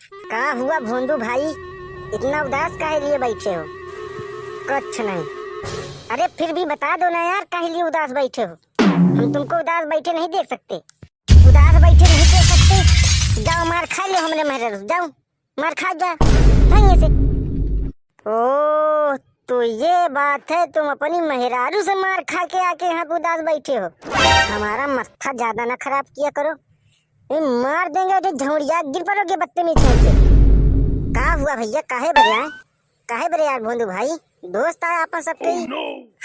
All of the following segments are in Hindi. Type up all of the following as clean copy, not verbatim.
का हुआ भोंदू भाई, इतना उदास काहे लिए बैठे हो? कुछ नहीं। अरे फिर भी बता दो ना यार, काहे लिए उदास बैठे हो? हम तुमको उदास बैठे नहीं देख सकते। उदास बैठे नहीं देख सकते। जाओ मार खा लो हमरे मेहरारू, जाओ मार खा जा भाई से। ओ तो ये बात है, तुम अपनी मेहरारू से मार खा के आके यहाँ पे उदास बैठे हो। हमारा मत्था ज्यादा ना खराब किया करो, मार देंगे तो झौड़िया गिर पड़ोगे बदतमीज के। का हुआ भैया, काहे बरे आए? काहे बरे यार भोंदू भाई? दोस्त आए अपन सबके।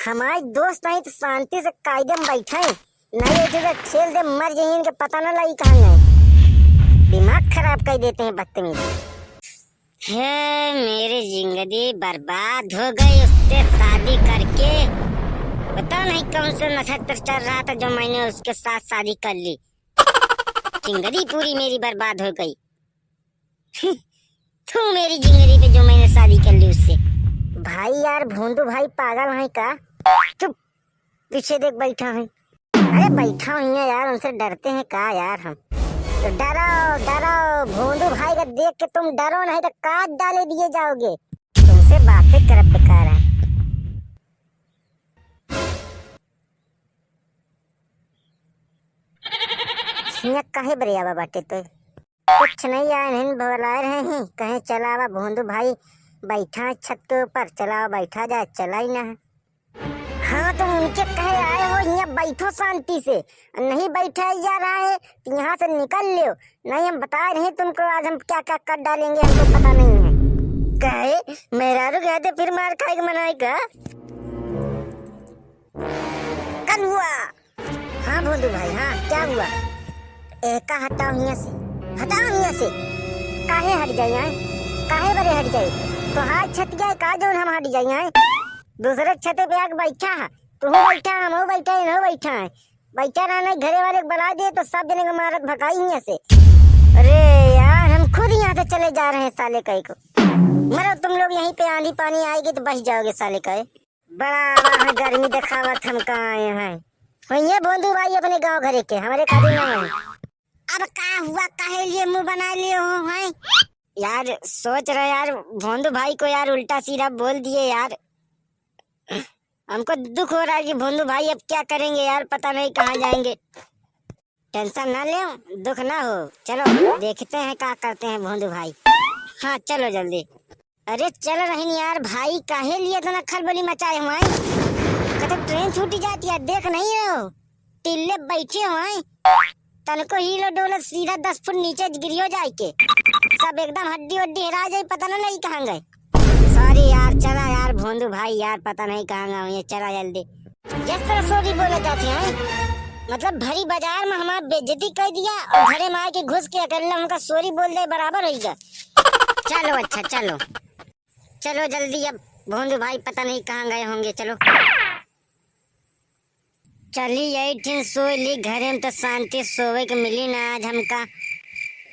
हमारे दोस्त नहीं तो शांति से कायदे में बैठे, नहीं तो ठेल दे मर जाइए, इनके पता ना लगी कहाँ गए। दिमाग खराब कर देते हैं बदतमीज। है मेरी जिंदगी बर्बाद हो गई उससे शादी करके। पता नहीं कौन सा नक्षत्र चल रहा था जो मैंने उसके साथ शादी कर ली। जिंदगी पूरी मेरी बर्बाद हो गई। तू मेरी जिंदगी पे जो मैंने शादी कर ली उससे। भाई यार भोंदू भाई पागल है का? चुप, पीछे देख बैठा है। अरे बैठा हुई है यार, उनसे डरते हैं का यार हम? तो डरो डरो भोंदू भाई का देख के तुम डरो, नहीं तो काट डाले दिए जाओगे। तुमसे बातें कर बेकार है। काहे बरियावा बाटे तो कुछ नहीं यार, नहीं बुलाए रहे हैं कहे चलावा भोंदू भाई बैठा है छत के ऊपर, चलाओ बैठा जाए, चला ही ना है। हाँ तो उनके कहे आए हो यहाँ बैठो शांति से, नहीं बैठा जा रहा है तो यहाँ से निकल लो, नहीं हम बता रहे हैं तुमको आज हम क्या क्या कर डालेंगे, हमको पता नहीं है। कहे मेहरारू गए थे फिर मार खाएगा मनाएगा कल हुआ। हाँ भोंदू भाई, हाँ क्या हुआ? एका हटाओ यहाँ से, हटाओ यहाँ से। काहे हट जाए यहाँ, काहे बरे हट जाए? तो हाथ छत गया का जो हम हट जाए यहाँ? दूसरे छते पे आके बैठा है, तू बैठा है, हम बैठा है, न बैठा है। बैठा रहना, घरे वाले बुला दिए तो सब जने को मारत भगाई यहाँ से। अरे यार हम खुद यहाँ से चले जा रहे हैं साले कई को। मरो तुम लोग यहीं पे, आंधी पानी आएगी तो बच जाओगे साले कई। बड़ा गर्मी दिखावत हम कहाँ आए हैं। वही भोंदू भाई अपने गाँव घरे के, हमारे काबिल ना है। अब क्या हुआ, काहे लिए मुंह बना लिए हो हैं? यार सोच रहे यार भोंदू भाई को यार उल्टा सीधा बोल दिए यार। हमको दुख हो रहा है कि भोंदू भाई अब क्या करेंगे यार, पता नहीं कहाँ जाएंगे। टेंशन ना ले, दुख ना हो, चलो देखते हैं क्या करते हैं भोंदू भाई। हाँ चलो जल्दी। अरे चल रही नहीं यार भाई, काहे लिए इतना खलबली मचाए हुए? कभी ट्रेन छूटी जाती है, देख नहीं हो टिल्ले बैठे हुए, तनको हीलो डोलत सीधा 10 फुट नीचे गिरियो जाए के, सब एकदम हड्डी वड्डी हिरा जाए, पता ना नहीं कहाँ गए। सॉरी यार, चला यार भोंदू भाई यार, पता नहीं कहाँ गए, चला जल्दी। जिस तरह सॉरी बोले जाते हैं, मतलब भरी बाजार में हमारा बेइज्जती कर दिया और घरे में आके घुस के अकेले उनका सॉरी बोल दे बराबर होगा। चलो अच्छा चलो चलो जल्दी, अब भोंदू भाई पता नहीं कहाँ गए होंगे। चलो चली यही दिन सो ली, घरे में तो शांति सोवे के मिली ना आज हमका।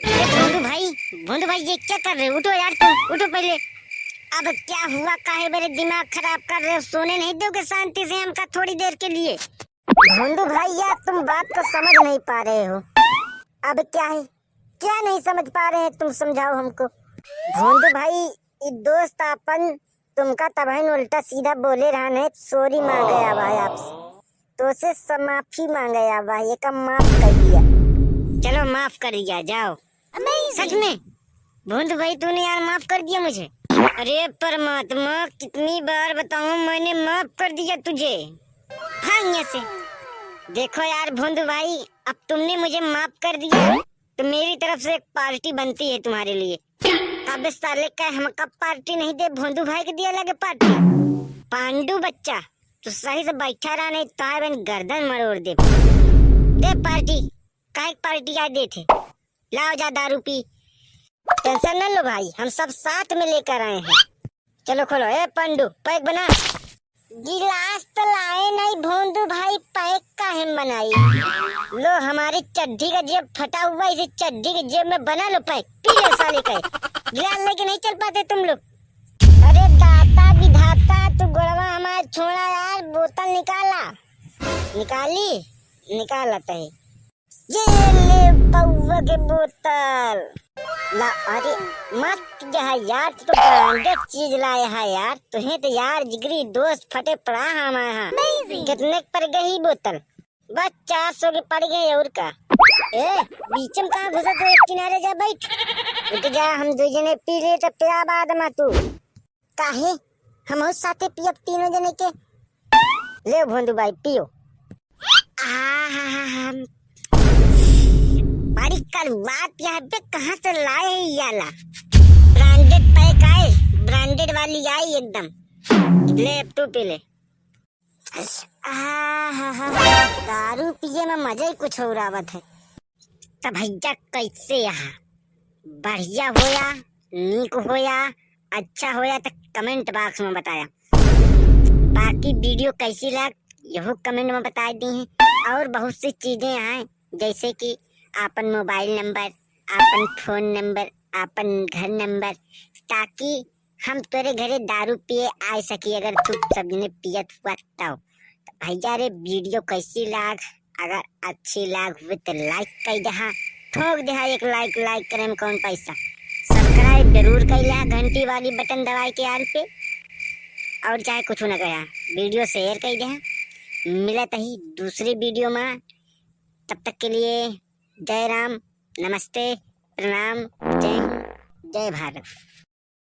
भोंदू भाई ये क्या कर रहे हो? उठो यार, तुम उठो पहले। अब क्या हुआ, काहे मेरे दिमाग खराब कर रहे हो? सोने नहीं दोगे शांति से हमका थोड़ी देर के लिए? भोंदू भाई यार तुम बात को समझ नहीं पा रहे हो। अब क्या है, क्या नहीं समझ पा रहे हैं, तुम समझाओ हमको। भोंदू भाई दोस्त अपन तुमका तबहन उल्टा सीधा बोले रहा नहीं, सॉरी मांग गया भाई आपसे, तो से माफी मांग गया भाई, ये का माफ कर दिया। चलो माफ कर दिया, जाओ। सच में भोंदू भाई तूने यार माफ कर दिया मुझे? अरे परमात्मा कितनी बार बताऊं, मैंने माफ कर दिया तुझे। हाँ यहाँ से देखो यार भोंदू भाई, अब तुमने मुझे माफ कर दिया तो मेरी तरफ से एक पार्टी बनती है तुम्हारे लिए। अब इस साले का हमका पार्टी नहीं दे, भोंदू भाई के दिया लगे पार्टी। पांडू बच्चा तो सही से बैठा रहा, नहीं तो गर्दन मरोड़ दे। दे पार्टी, काहे पार्टी आ दे थे, लाओ जा दारू पी। टेंशन न लो भाई, हम सब साथ में लेकर आए हैं। चलो खोलो, ए पांडू पैक बना। गिलास तो लाए नहीं भोंदू भाई, पैक काहे बनाई? लो हमारी चड्डी का जेब फटा हुआ, इसे चड्डी के जेब में बना लो पैक, पी लो साले का। गिलास लेके नहीं चल पाते तुम लोग? अरे दाता विधाता, तू गोड़वा हमारा छोड़ा यार, बोतल निकाला। निकाली निकालता है ये ले पौवा के बोतल ला। अरे मस्त है यार, तू तो ब्रांडेड चीज लाया है यार। तुम्हें तो यार जिगरी दोस्त फटे पड़ा हमारे यहाँ। कितने पड़ गई बोतल? बस 400 के पड़ गए और का। ए बीच में कहाँ घुसा? तो एक किनारे जा बैठ। रुक जा, हम दो जने पी ले तो पिया बाद में तू काहे हम उस साथे पियब तीनों जने के। ले भोंदू भाई पियो। आहा बड़ी कड़वात यहाँ पे कहाँ से लाए है याला? ब्रांडेड पैक आए, ब्रांडेड वाली आई एकदम। ले अब तू पी ले। दारू पिए में मजा ही कुछ और आवत है। तब भैया कैसे यहाँ बढ़िया होया, नीक होया, अच्छा होया तो कमेंट बॉक्स में बताया। बाकी वीडियो कैसी लग यह कमेंट में बता दी हैं। और बहुत सी चीजें हैं जैसे कि आपन मोबाइल नंबर, आपन फोन नंबर, आपन घर नंबर, ताकि हम तेरे घरे दारू पिए आ सकी अगर तू सब ने पियत हुआ तो। भैया रे वीडियो कैसी लाग? अगर अच्छी लाग हुई तो लाइक कर दहा, ठोक दहा एक लाइक करे में कौन पैसा। सब्सक्राइब जरूर कर ला, घंटी वाली बटन दबाए के आल पे। और चाहे कुछ न गया वीडियो शेयर कर दहा। मिलत ही दूसरी वीडियो में, तब तक के लिए जय राम, नमस्ते, प्रणाम, जय भारत।